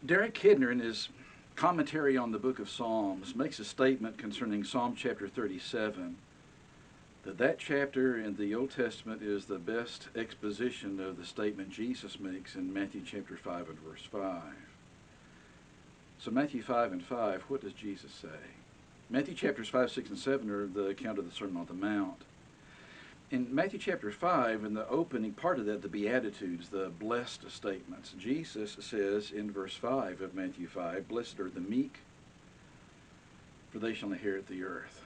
Derek Kidner, in his commentary on the book of Psalms, makes a statement concerning Psalm chapter 37, that chapter in the Old Testament is the best exposition of the statement Jesus makes in Matthew chapter 5 and verse 5. So Matthew 5 and 5, what does Jesus say? Matthew chapters 5, 6, and 7 are the account of the Sermon on the Mount. In Matthew chapter 5, in the opening part of that, the Beatitudes, the blessed statements, Jesus says in verse 5 of Matthew 5, "Blessed are the meek, for they shall inherit the earth."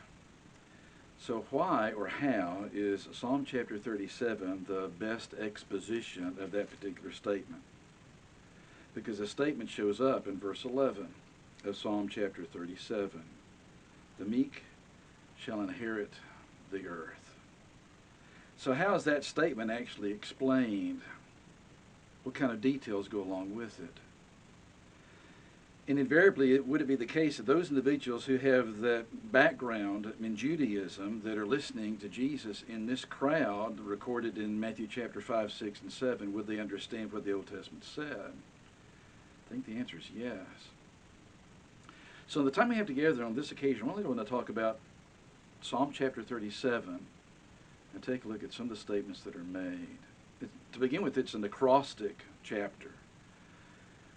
So why or how is Psalm chapter 37 the best exposition of that particular statement? Because the statement shows up in verse 11 of Psalm chapter 37. The meek shall inherit the earth. So how is that statement actually explained? What kind of details go along with it? And invariably, would it be the case that those individuals who have that background in Judaism that are listening to Jesus in this crowd recorded in Matthew chapter 5, 6, and 7, would they understand what the Old Testament said? I think the answer is yes. So the time we have together on this occasion, I only want to talk about Psalm chapter 37 and take a look at some of the statements that are made. To begin with, it's an acrostic chapter,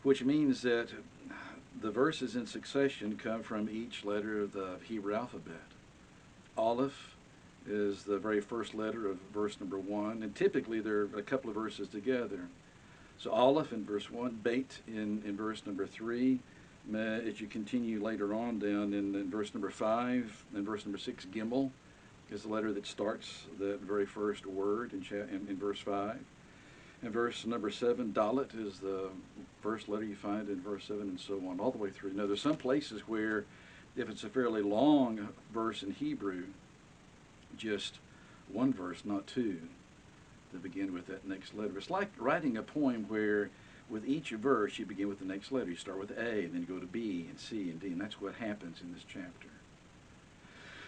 which means that the verses in succession come from each letter of the Hebrew alphabet. Aleph is the very first letter of verse number 1, and typically there are a couple of verses together. So Aleph in verse 1, Beit in verse number 3, as you continue later on down in verse number 5, and verse number 6, Gimel is the letter that starts the very first word in verse 5. In verse number 7, Dalet is the first letter you find in verse 7, and so on, all the way through. Now, there's some places where, if it's a fairly long verse in Hebrew, just one verse, not two, to begin with that next letter. It's like writing a poem where, with each verse, you begin with the next letter. You start with A, and then you go to B, and C, and D, and that's what happens in this chapter.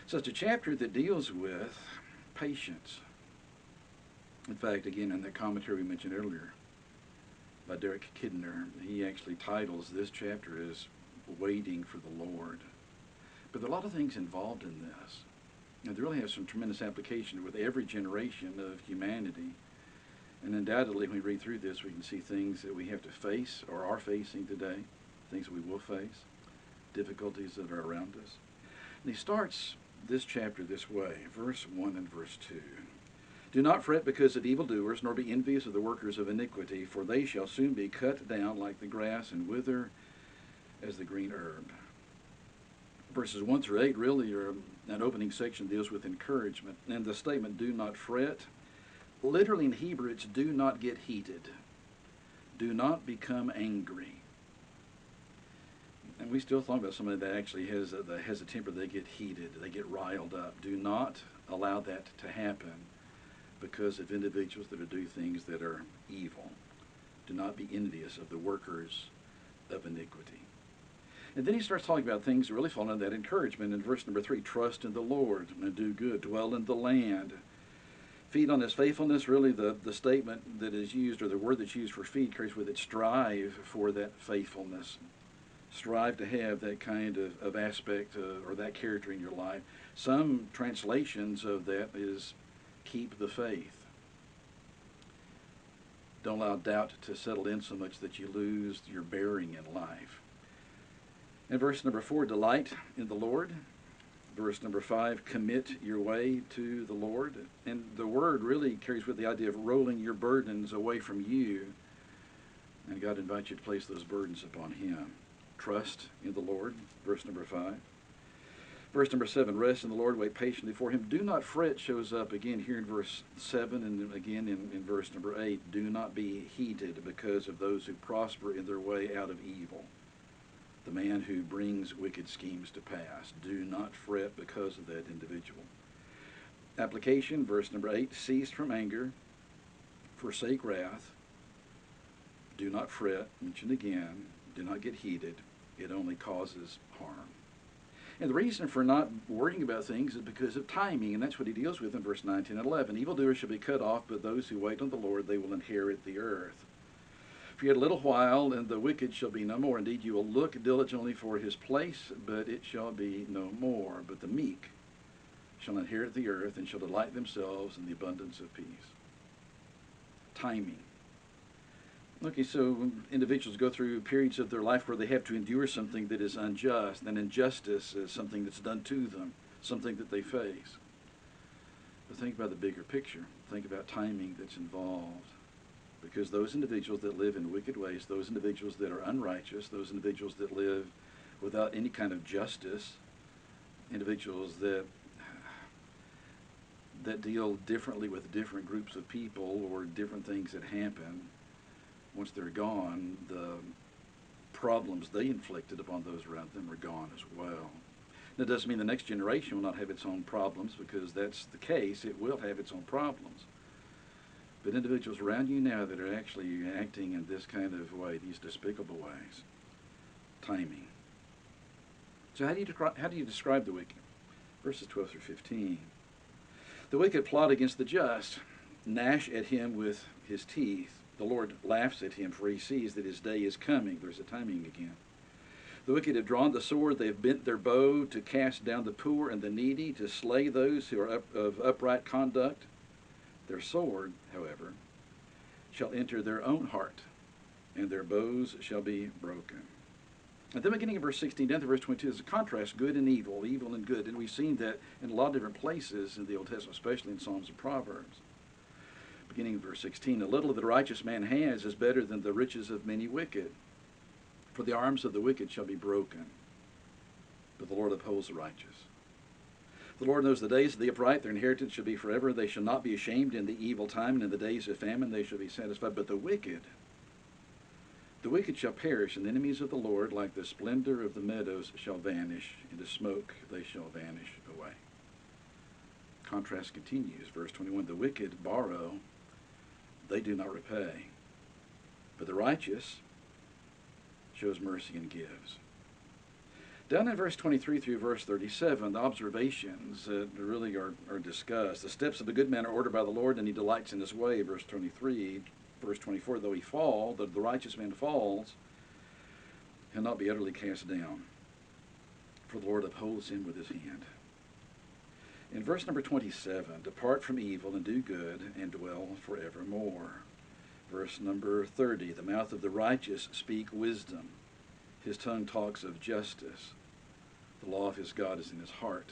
So it's a chapter that deals with patience. In fact, again, in the commentary we mentioned earlier by Derek Kidner, he actually titles this chapter as Waiting for the Lord. But there are a lot of things involved in this. And they really have some tremendous application with every generation of humanity. And undoubtedly, when we read through this, we can see things that we have to face or are facing today, things that we will face, difficulties that are around us. And he starts this chapter this way, verse 1 and verse 2. "Do not fret because of evildoers, nor be envious of the workers of iniquity, for they shall soon be cut down like the grass and wither as the green herb." Verses 1 through 8 really are an opening section deals with encouragement. And the statement, "do not fret," literally in Hebrew, it's "do not get heated. Do not become angry." And we still talk about somebody that actually has a temper. They get heated. They get riled up. Do not allow that to happen because of individuals that do things that are evil. Do not be envious of the workers of iniquity. And then he starts talking about things that really fall into that encouragement. In verse number 3, "Trust in the Lord and do good. Dwell in the land. Feed on his faithfulness." Really the statement that is used, or the word that's used for feed, carries with it strive for that faithfulness. Strive to have that kind of aspect or that character in your life. Some translations of that is keep the faith. Don't allow doubt to settle in so much that you lose your bearing in life. In verse number 4, "Delight in the Lord." Verse number 5, "Commit your way to the Lord." And the word really carries with the idea of rolling your burdens away from you. And God invites you to place those burdens upon Him. Trust in the Lord, verse number 5. Verse number 7, "Rest in the Lord, wait patiently for Him." "Do not fret" shows up again here in verse 7 and again in verse number 8. "Do not be heated because of those who prosper in their way out of evil, the man who brings wicked schemes to pass." Do not fret because of that individual. Application, verse number 8, "Cease from anger, forsake wrath. Do not fret," mentioned again. Do not get heated. It only causes harm. And the reason for not worrying about things is because of timing, and that's what he deals with in verse 19 and 11. "Evildoers shall be cut off, but those who wait on the Lord, they will inherit the earth." For yet a little while, and the wicked shall be no more. Indeed, you will look diligently for his place, but it shall be no more. But the meek shall inherit the earth, and shall delight themselves in the abundance of peace. Timing. Okay, so individuals go through periods of their life where they have to endure something that is unjust, and injustice is something that's done to them, something that they face. But think about the bigger picture. Think about timing that's involved. Because those individuals that live in wicked ways, those individuals that are unrighteous, those individuals that live without any kind of justice, individuals that deal differently with different groups of people or different things that happen, once they're gone, the problems they inflicted upon those around them are gone as well. That doesn't mean the next generation will not have its own problems, because that's the case. It will have its own problems. But individuals around you now that are actually acting in this kind of way, these despicable ways, timing. So how do you describe the wicked? Verses 12 through 15. The wicked plot against the just, gnash at him with his teeth. The Lord laughs at him, for he sees that his day is coming. There's a timing again. The wicked have drawn the sword. They have bent their bow to cast down the poor and the needy, to slay those who are of upright conduct. Their sword, however, shall enter their own heart, and their bows shall be broken. At the beginning of verse 16 down to verse 22 is a contrast, good and evil, evil and good. And we've seen that in a lot of different places in the Old Testament, especially in Psalms and Proverbs. Beginning of verse 16, a little that a righteous man has is better than the riches of many wicked. For the arms of the wicked shall be broken, but the Lord upholds the righteous. The Lord knows the days of the upright, their inheritance shall be forever. They shall not be ashamed in the evil time, and in the days of famine they shall be satisfied. But the wicked shall perish, and the enemies of the Lord, like the splendor of the meadows, shall vanish. Into smoke they shall vanish away. Contrast continues. Verse 21, the wicked borrow, they do not repay. But the righteous shows mercy and gives. Down in verse 23 through verse 37, the observations that really are discussed. The steps of a good man are ordered by the Lord, and he delights in his way. Verse 23. Verse 24, though he fall, though the righteous man falls, he'll not be utterly cast down, for the Lord upholds him with his hand. In verse number 27, depart from evil and do good, and dwell forevermore. Verse number 30, the mouth of the righteous speak wisdom. His tongue talks of justice. The law of his God is in his heart.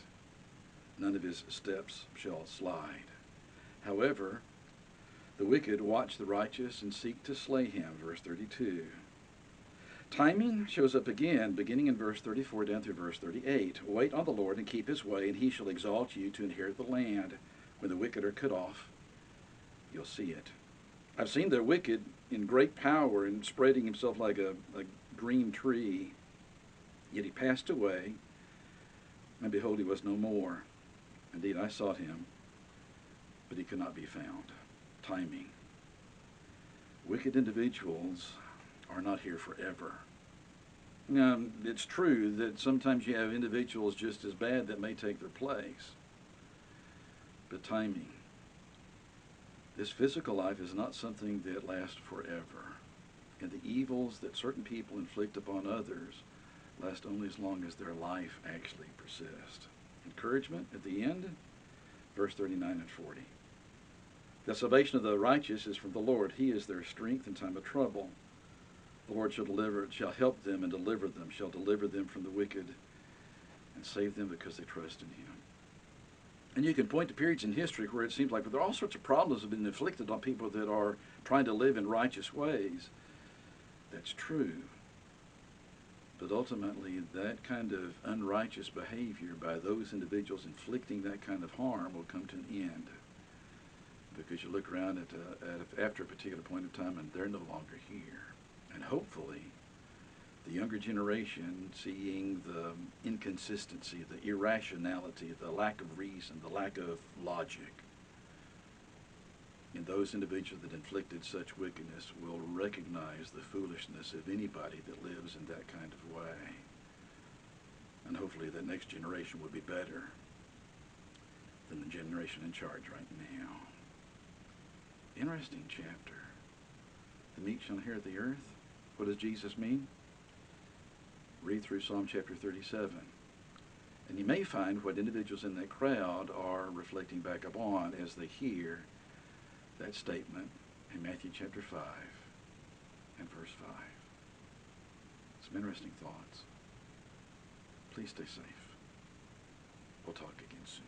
None of his steps shall slide. However, the wicked watch the righteous and seek to slay him. Verse 32. Timing shows up again, beginning in verse 34 down through verse 38. Wait on the Lord and keep his way, and he shall exalt you to inherit the land. When the wicked are cut off, you'll see it. I've seen the wicked in great power and spreading himself like a green tree. Yet he passed away, and behold, he was no more. Indeed, I sought him, but he could not be found. Timing. Wicked individuals are not here forever. Now, it's true that sometimes you have individuals just as bad that may take their place. But timing. This physical life is not something that lasts forever. And the evils that certain people inflict upon others last only as long as their life actually persists. Encouragement at the end, verse 39 and 40. The salvation of the righteous is from the Lord. He is their strength in time of trouble. The Lord shall help them and deliver them, shall deliver them from the wicked and save them because they trust in him. And you can point to periods in history where it seems like there are all sorts of problems have been inflicted on people that are trying to live in righteous ways. That's true. But ultimately, that kind of unrighteous behavior by those individuals inflicting that kind of harm will come to an end. Because you look around after a particular point of time and they're no longer here. And hopefully, the younger generation, seeing the inconsistency, the irrationality, the lack of reason, the lack of logic in those individuals that inflicted such wickedness, will recognize the foolishness of anybody that lives in that kind of way. And hopefully that next generation will be better than the generation in charge right now. Interesting chapter. The meek shall inherit the earth. What does Jesus mean? Read through Psalm chapter 37. And you may find what individuals in that crowd are reflecting back upon as they hear that statement in Matthew chapter 5 and verse 5. Some interesting thoughts. Please stay safe. We'll talk again soon.